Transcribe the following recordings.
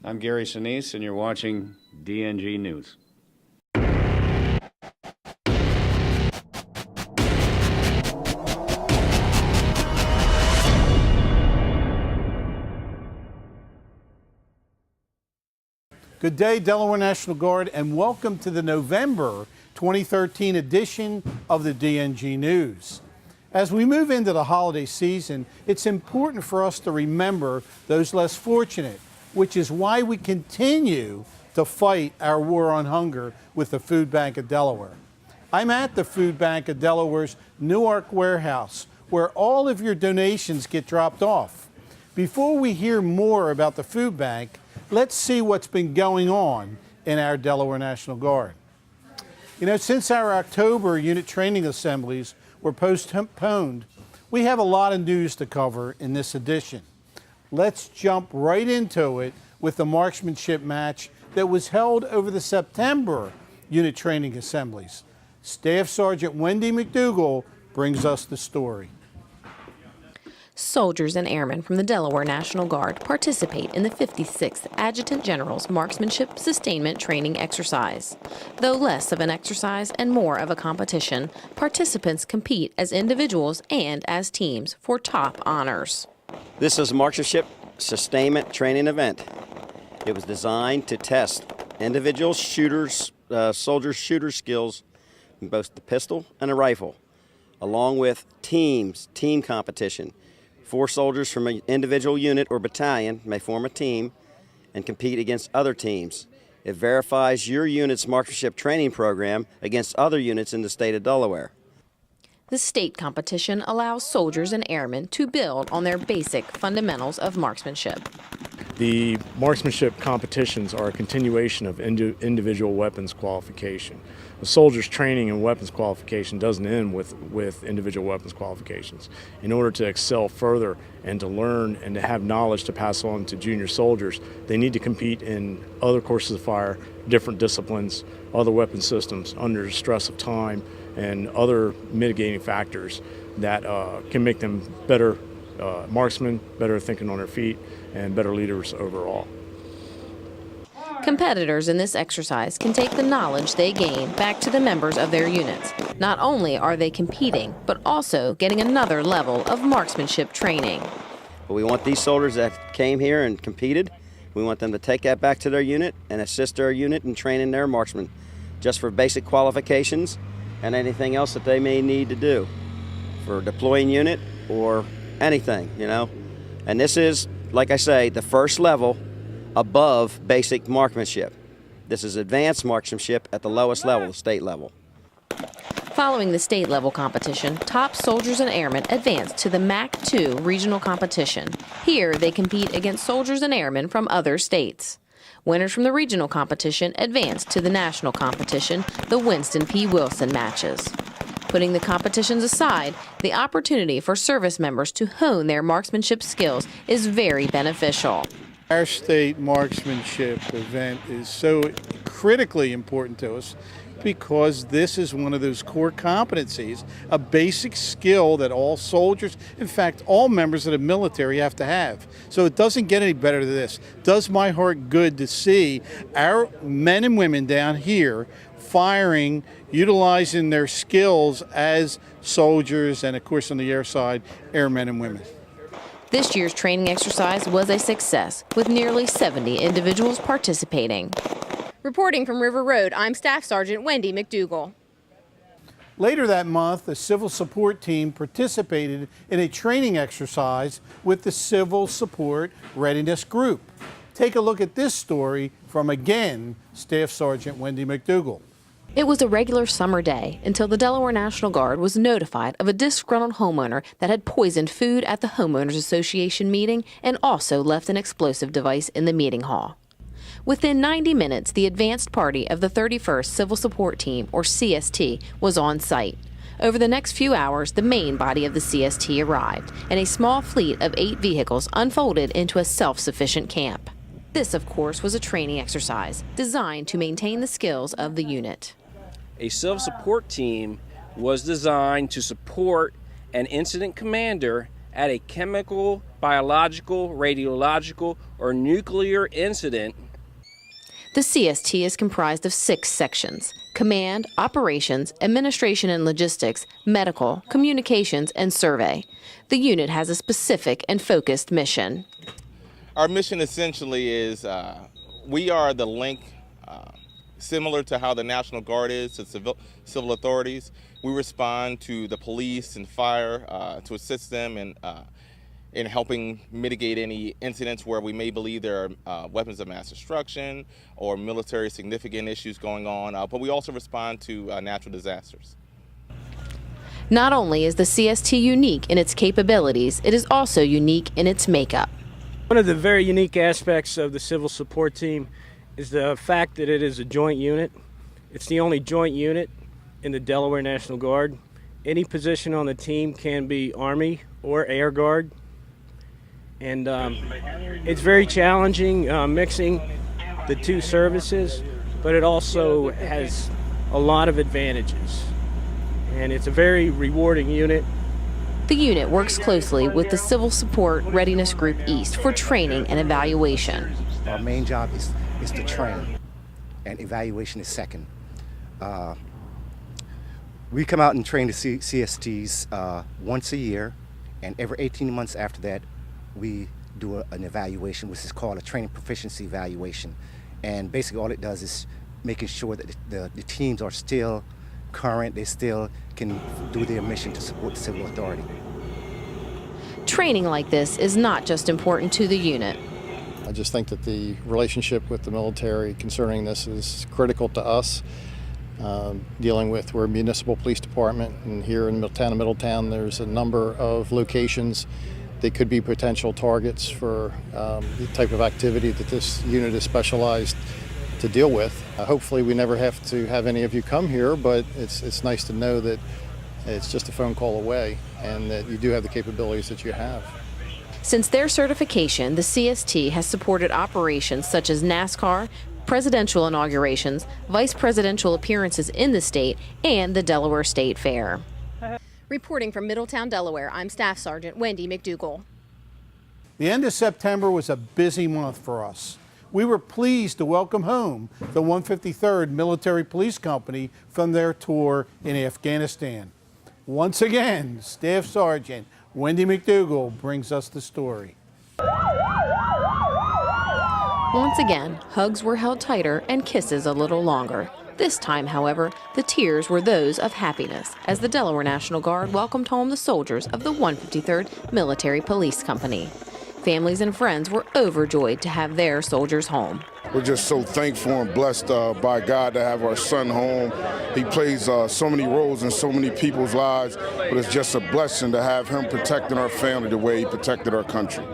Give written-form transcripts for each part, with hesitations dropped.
I'm Gary Sinise, and you're watching DNG News. Good day, Delaware National Guard, and welcome to the November 2013 edition of the DNG News. As we move into the holiday season, it's important for us to remember those less fortunate, which is why we continue to fight our war on hunger with the Food Bank of Delaware. I'm at the Food Bank of Delaware's Newark warehouse, where all of your donations get dropped off. Before we hear more about the Food Bank, let's see what's been going on in our Delaware National Guard. You know, since our October unit training assemblies were postponed, we have a lot of news to cover in this edition. Let's jump right into it with the Marksmanship Match that was held over the September unit training assemblies. Staff Sergeant Wendy McDougall brings us the story. Soldiers and airmen from the Delaware National Guard participate in the 56th Adjutant General's Marksmanship Sustainment Training Exercise. Though less of an exercise and more of a competition, participants compete as individuals and as teams for top honors. This is a Marksmanship Sustainment Training event. It was designed to test individual soldiers' shooter skills in both the pistol and a rifle, along with team competition. 4 soldiers from an individual unit or battalion may form a team and compete against other teams. It verifies your unit's marksmanship training program against other units in the state of Delaware. The state competition allows soldiers and airmen to build on their basic fundamentals of marksmanship. The marksmanship competitions are a continuation of individual weapons qualification. The soldier's training and weapons qualification doesn't end with individual weapons qualifications. In order to excel further and to learn and to have knowledge to pass on to junior soldiers, they need to compete in other courses of fire, different disciplines, other weapon systems under the stress of time and other mitigating factors that can make them better marksmen, better thinking on their feet, and better leaders overall. Competitors in this exercise can take the knowledge they gain back to the members of their units. Not only are they competing, but also getting another level of marksmanship training. But we want these soldiers that came here and competed, we want them to take that back to their unit and assist their unit in training their marksmen, just for basic qualifications and anything else that they may need to do for deploying unit or anything, you know. And this is, like I say, the first level above basic marksmanship. This is advanced marksmanship at the lowest level, the state level. Following the state level competition, top soldiers and airmen advance to the MAC 2 regional competition. Here they compete against soldiers and airmen from other states. Winners from the regional competition advance to the national competition, the Winston P. Wilson matches. Putting the competitions aside, the opportunity for service members to hone their marksmanship skills is very beneficial. Our state marksmanship event is so critically important to us because this is one of those core competencies, a basic skill that all soldiers, in fact, all members of the military have to have. So it doesn't get any better than this. It does my heart good to see our men and women down here firing, utilizing their skills as soldiers and, of course, on the air side, airmen and women. This year's training exercise was a success, with nearly 70 individuals participating. Reporting from River Road, I'm Staff Sergeant Wendy McDougall. Later that month, the Civil Support Team participated in a training exercise with the Civil Support Readiness Group. Take a look at this story from, again, Staff Sergeant Wendy McDougall. It was a regular summer day until the Delaware National Guard was notified of a disgruntled homeowner that had poisoned food at the Homeowners Association meeting and also left an explosive device in the meeting hall. Within 90 minutes, the advanced party of the 31st Civil Support Team, or CST, was on site. Over the next few hours, the main body of the CST arrived, and a small fleet of 8 vehicles unfolded into a self-sufficient camp. This, of course, was a training exercise designed to maintain the skills of the unit. A civil support team was designed to support an incident commander at a chemical biological, radiological, or nuclear incident. The CST is comprised of 6 sections: command, operations, administration and logistics, medical, communications, and survey. The unit has a specific and focused mission. Our mission essentially is we are the link, similar to how the National Guard is to civil authorities. We respond to the police and fire to assist them in helping mitigate any incidents where we may believe there are weapons of mass destruction or military significant issues going on, but we also respond to natural disasters. Not only is the CST unique in its capabilities, it is also unique in its makeup. One of the very unique aspects of the Civil Support Team is the fact that it is a joint unit. It's the only joint unit in the Delaware National Guard. Any position on the team can be Army or Air Guard. And it's very challenging mixing the two services, but it also has a lot of advantages. And it's a very rewarding unit. The unit works closely with the Civil Support Readiness Group East for training and evaluation. Our main job is to train, and evaluation is second. We come out and train the CSTs once a year, and every 18 months after that, we do an evaluation, which is called a training proficiency evaluation. And basically all it does is making sure that the teams are still current, they still can do their mission to support the civil authority. Training like this is not just important to the unit. I just think that the relationship with the military concerning this is critical to us. Dealing with, we're a municipal police department, and here in the town of Middletown there's a number of locations that could be potential targets for the type of activity that this unit is specialized to deal with. Hopefully we never have to have any of you come here, but it's nice to know that it's just a phone call away and that you do have the capabilities that you have. Since their certification, the CST has supported operations such as NASCAR, presidential inaugurations, vice presidential appearances in the state, and the Delaware State Fair. Reporting from Middletown, Delaware, I'm Staff Sergeant Wendy McDougall. The end of September was a busy month for us. We were pleased to welcome home the 153rd Military Police Company from their tour in Afghanistan. Once again, Staff Sergeant Wendy McDougall brings us the story. Once again, hugs were held tighter and kisses a little longer. This time, however, the tears were those of happiness as the Delaware National Guard welcomed home the soldiers of the 153rd Military Police Company. Families and friends were overjoyed to have their soldiers home. We're just so thankful and blessed by God to have our son home. He plays so many roles in so many people's lives, but it's just a blessing to have him protecting our family the way he protected our country.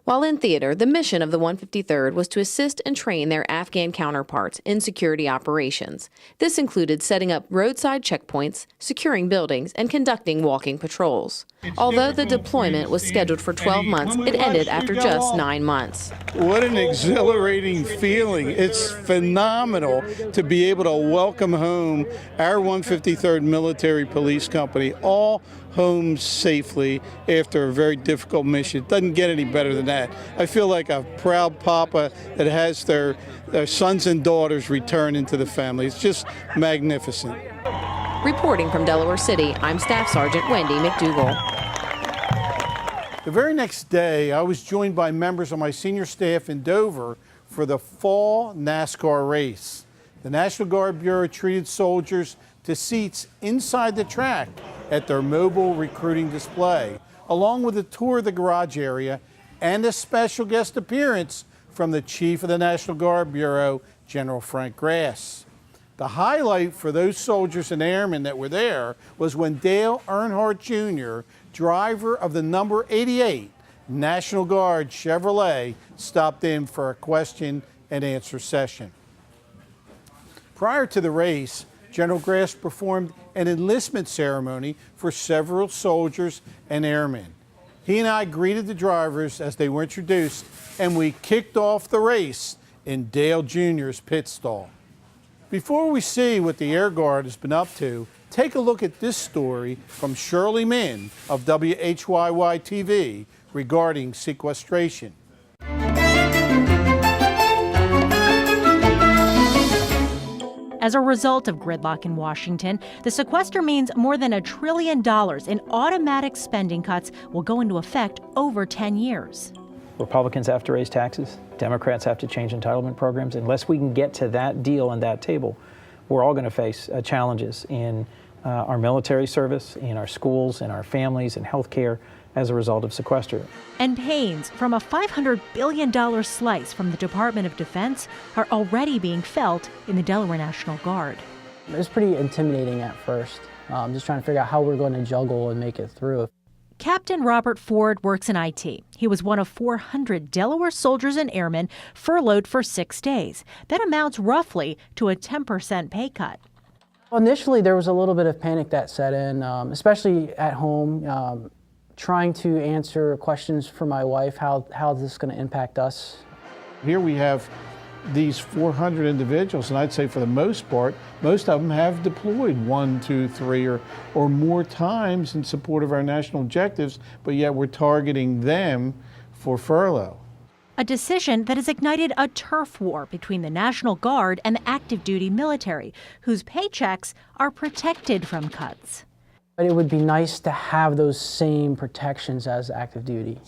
While in theater, the mission of the 153rd was to assist and train their Afghan counterparts in security operations. This included setting up roadside checkpoints, securing buildings, and conducting walking patrols. Although the deployment was scheduled for 12 months, it ended after just 9 months. What an exhilarating feeling. It's phenomenal to be able to welcome home our 153rd Military Police Company, all home safely after a very difficult mission. It doesn't get any better than that. I feel like a proud papa that has their sons and daughters return into the family. It's just magnificent. Reporting from Delaware City, I'm Staff Sergeant Wendy McDougall. The very next day, I was joined by members of my senior staff in Dover for the fall NASCAR race. The National Guard Bureau treated soldiers to seats inside the track at their mobile recruiting display, along with a tour of the garage area and a special guest appearance from the Chief of the National Guard Bureau, General Frank Grass. The highlight for those soldiers and airmen that were there was when Dale Earnhardt Jr., driver of the number 88 National Guard Chevrolet, stopped in for a question and answer session. Prior to the race, General Grass performed an enlistment ceremony for several soldiers and airmen. He and I greeted the drivers as they were introduced, and we kicked off the race in Dale Jr.'s pit stall. Before we see what the Air Guard has been up to, take a look at this story from Shirley Min of WHYY-TV, regarding sequestration. As a result of gridlock in Washington, the sequester means more than $1 trillion in automatic spending cuts will go into effect over 10 years. Republicans have to raise taxes. Democrats have to change entitlement programs. Unless we can get to that deal and that table, we're all going to face challenges in our military service, in our schools, in our families, in health care as a result of sequester. And pains from a $500 billion slice from the Department of Defense are already being felt in the Delaware National Guard. It was pretty intimidating at first, just trying to figure out how we're going to juggle and make it through. Captain Robert Ford works in IT. He was one of 400 Delaware soldiers and airmen furloughed for 6 days. That amounts roughly to a 10% pay cut. Initially, there was a little bit of panic that set in, especially at home, trying to answer questions for my wife, how is this going to impact us? Here we have these 400 individuals, and I'd say for the most part, most of them have deployed 1, 2, 3, or more times in support of our national objectives, but yet we're targeting them for furlough. A decision that has ignited a turf war between the National Guard and the active duty military, whose paychecks are protected from cuts. But it would be nice to have those same protections as active duty.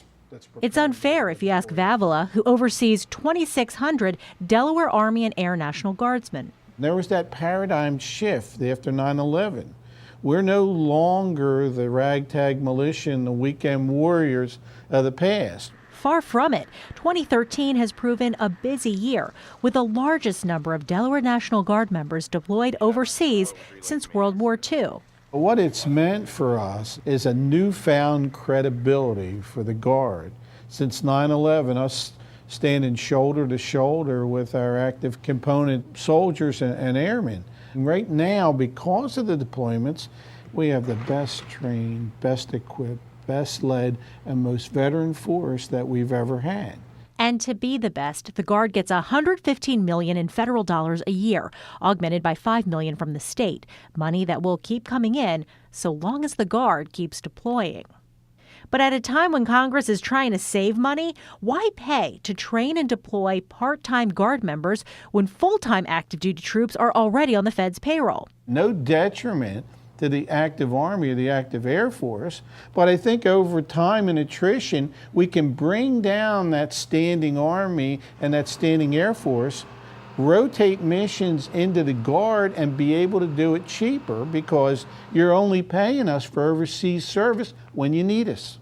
It's unfair if you ask Vavala, who oversees 2,600 Delaware Army and Air National Guardsmen. There was that paradigm shift after 9/11. We're no longer the ragtag militia and the weekend warriors of the past. Far from it. 2013 has proven a busy year, with the largest number of Delaware National Guard members deployed overseas since World War II. What it's meant for us is a newfound credibility for the Guard. Since 9/11, us standing shoulder to shoulder with our active component soldiers and airmen. And right now, because of the deployments, we have the best trained, best equipped, best led, and most veteran force that we've ever had. And to be the best, the Guard gets $115 million in federal dollars a year, augmented by $5 million from the state, money that will keep coming in so long as the Guard keeps deploying. But at a time when Congress is trying to save money, why pay to train and deploy part-time Guard members when full-time active duty troops are already on the Fed's payroll? No detriment to the active Army or the active Air Force, but I think over time and attrition, we can bring down that standing Army and that standing Air Force, rotate missions into the Guard and be able to do it cheaper because you're only paying us for overseas service when you need us,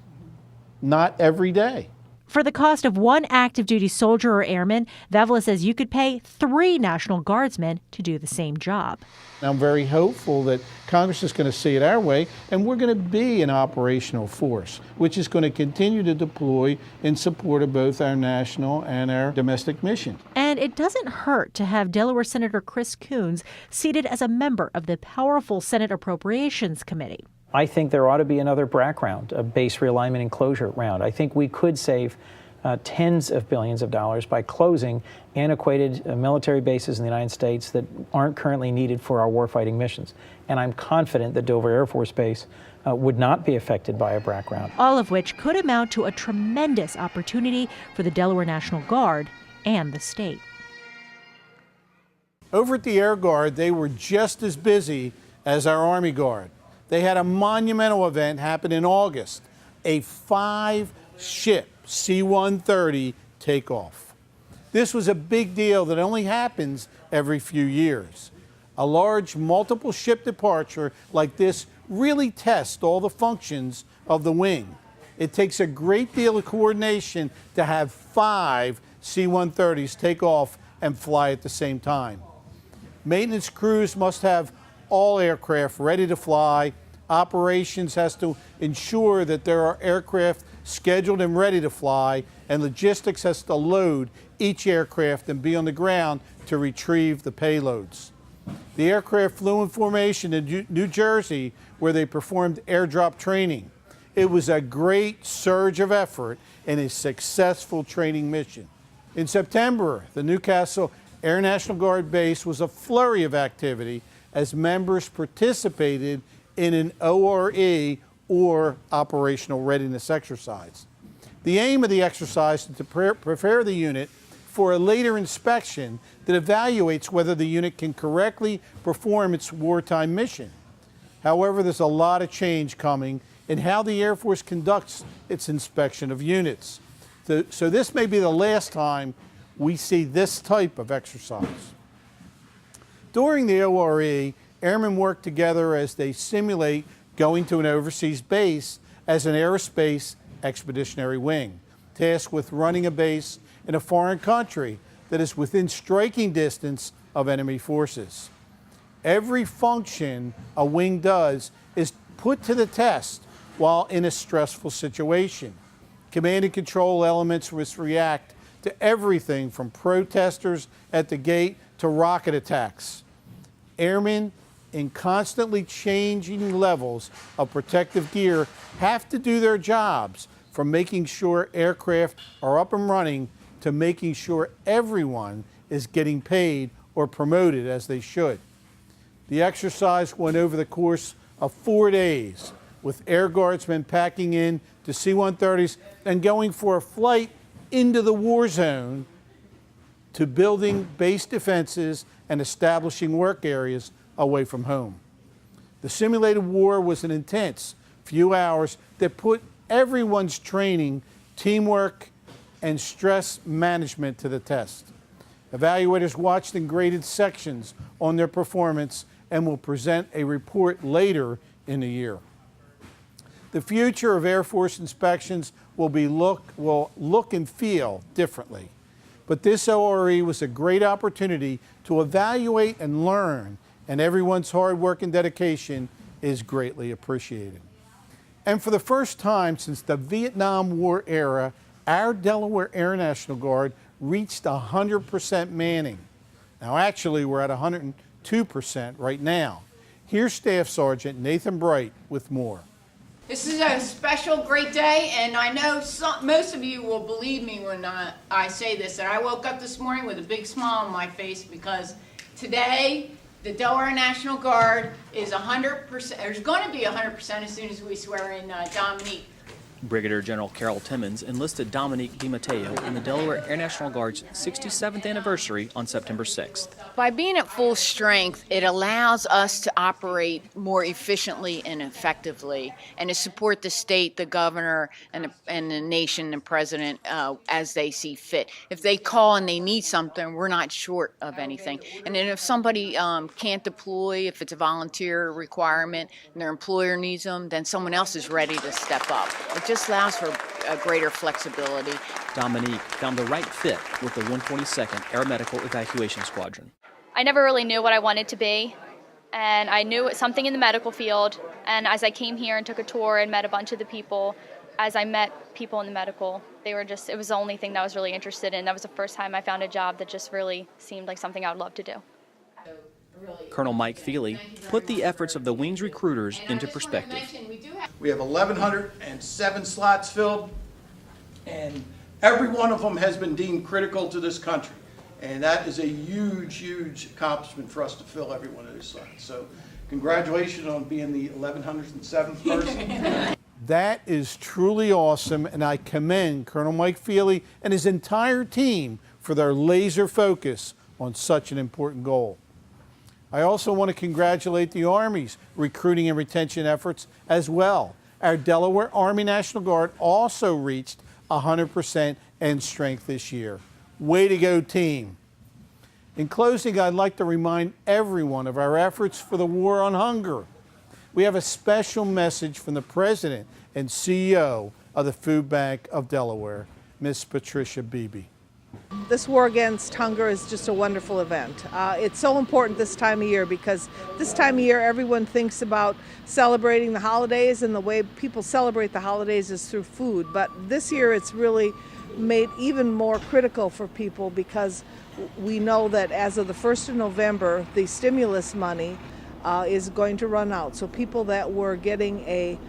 not every day. For the cost of one active duty soldier or airman, Vavala says you could pay 3 National Guardsmen to do the same job. I'm very hopeful that Congress is going to see it our way, and we're going to be an operational force, which is going to continue to deploy in support of both our national and our domestic mission. And it doesn't hurt to have Delaware Senator Chris Coons seated as a member of the powerful Senate Appropriations Committee. I think there ought to be another BRAC round, a base realignment and closure round. I think we could save tens of billions of dollars by closing antiquated military bases in the United States that aren't currently needed for our warfighting missions. And I'm confident that Dover Air Force Base would not be affected by a BRAC round. All of which could amount to a tremendous opportunity for the Delaware National Guard and the state. Over at the Air Guard, they were just as busy as our Army Guard. They had a monumental event happen in August, a 5-ship C-130 takeoff. This was a big deal that only happens every few years. A large multiple ship departure like this really tests all the functions of the wing. It takes a great deal of coordination to have 5 C-130s take off and fly at the same time. Maintenance crews must have all aircraft ready to fly. Operations has to ensure that there are aircraft scheduled and ready to fly, and logistics has to load each aircraft and be on the ground to retrieve the payloads. The aircraft flew in formation in New Jersey, where they performed airdrop training. It was a great surge of effort and a successful training mission. In September, the Newcastle Air National Guard base was a flurry of activity as members participated in an ORE, or Operational Readiness Exercise. The aim of the exercise is to prepare the unit for a later inspection that evaluates whether the unit can correctly perform its wartime mission. However, there's a lot of change coming in how the Air Force conducts its inspection of units. So this may be the last time we see this type of exercise. During the ORE, airmen work together as they simulate going to an overseas base as an aerospace expeditionary wing, tasked with running a base in a foreign country that is within striking distance of enemy forces. Every function a wing does is put to the test while in a stressful situation. Command and control elements must react to everything from protesters at the gate to rocket attacks. Airmen in constantly changing levels of protective gear have to do their jobs, from making sure aircraft are up and running to making sure everyone is getting paid or promoted as they should. The exercise went over the course of 4 days, with Air Guardsmen packing in to C-130s and going for a flight into the war zone to building base defenses and establishing work areas away from home. The simulated war was an intense few hours that put everyone's training, teamwork, and stress management to the test. Evaluators watched and graded sections on their performance and will present a report later in the year. The future of Air Force inspections will look and feel differently. But this ORE was a great opportunity to evaluate and learn, and everyone's hard work and dedication is greatly appreciated. And for the first time since the Vietnam War era, our Delaware Air National Guard reached 100% manning. Now actually we're at 102% right now. Here's Staff Sergeant Nathan Bright with more. This is a special, great day, and I know most of you will believe me when I say this, that I woke up this morning with a big smile on my face because today the Delaware National Guard is 100%, there's going to be 100% as soon as we swear in Dominique. Brigadier General Carol Timmons enlisted Dominique DiMatteo in the Delaware Air National Guard's 67th anniversary on September 6th. By being at full strength, it allows us to operate more efficiently and effectively and to support the state, the governor, and the nation and president as they see fit. If they call and they need something, we're not short of anything. And then if somebody can't deploy, if it's a volunteer requirement and their employer needs them, then someone else is ready to step up. It just allows for a greater flexibility. Dominique found the right fit with the 122nd Aeromedical Evacuation Squadron. I never really knew what I wanted to be, and I knew something in the medical field. And as I came here and took a tour and met a bunch of the people, as I met people in the medical, it was the only thing that I was really interested in. That was the first time I found a job that just really seemed like something I would love to do. Colonel Mike Feely put the efforts of the Wings recruiters into perspective. We have 1,107 slots filled, and every one of them has been deemed critical to this country. And that is a huge, huge accomplishment for us to fill every one of those slots. So congratulations on being the 1,107th person. That is truly awesome, and I commend Colonel Mike Feely and his entire team for their laser focus on such an important goal. I also want to congratulate the Army's recruiting and retention efforts as well. Our Delaware Army National Guard also reached 100% end strength this year. Way to go, team. In closing, I'd like to remind everyone of our efforts for the war on hunger. We have a special message from the President and CEO of the Food Bank of Delaware, Miss Patricia Beebe. This war against hunger is just a wonderful event. It's so important this time of year because this time of year everyone thinks about celebrating the holidays, and the way people celebrate the holidays is through food. But this year it's really made even more critical for people because we know that as of the 1st of November, the stimulus money is going to run out. So people that were getting a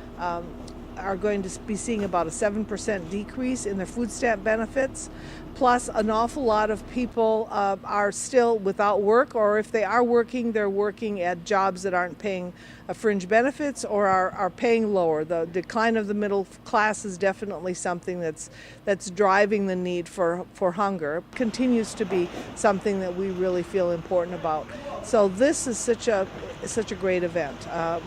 are going to be seeing about a 7% decrease in their food stamp benefits. Plus, an awful lot of people are still without work, or if they are working, they're working at jobs that aren't paying fringe benefits or are paying lower. The decline of the middle class is definitely something that's driving the need for hunger. It continues to be something that we really feel important about. So this is such a great event.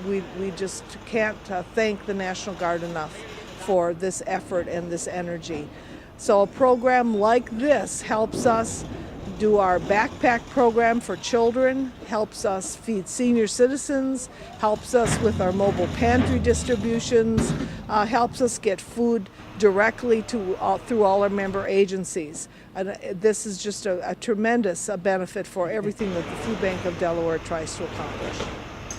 We just can't thank the National Guard enough for this effort and this energy. So a program like this helps us do our backpack program for children, helps us feed senior citizens, helps us with our mobile pantry distributions, helps us get food directly to through all our member agencies. And this is just a tremendous benefit for everything that the Food Bank of Delaware tries to accomplish.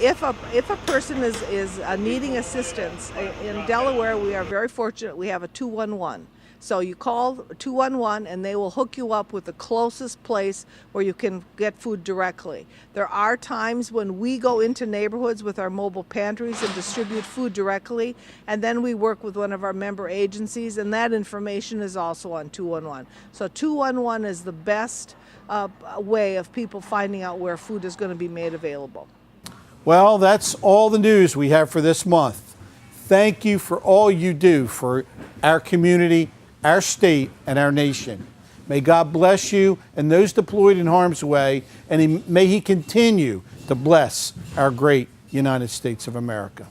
If a person is needing assistance, in Delaware we are very fortunate we have a 211. So you call 211 and they will hook you up with the closest place where you can get food directly. There are times when we go into neighborhoods with our mobile pantries and distribute food directly, and then we work with one of our member agencies, and that information is also on 211. So 211 is the best way of people finding out where food is going to be made available. Well, that's all the news we have for this month. Thank you for all you do for our community, our state, and our nation. May God bless you and those deployed in harm's way, and may He continue to bless our great United States of America.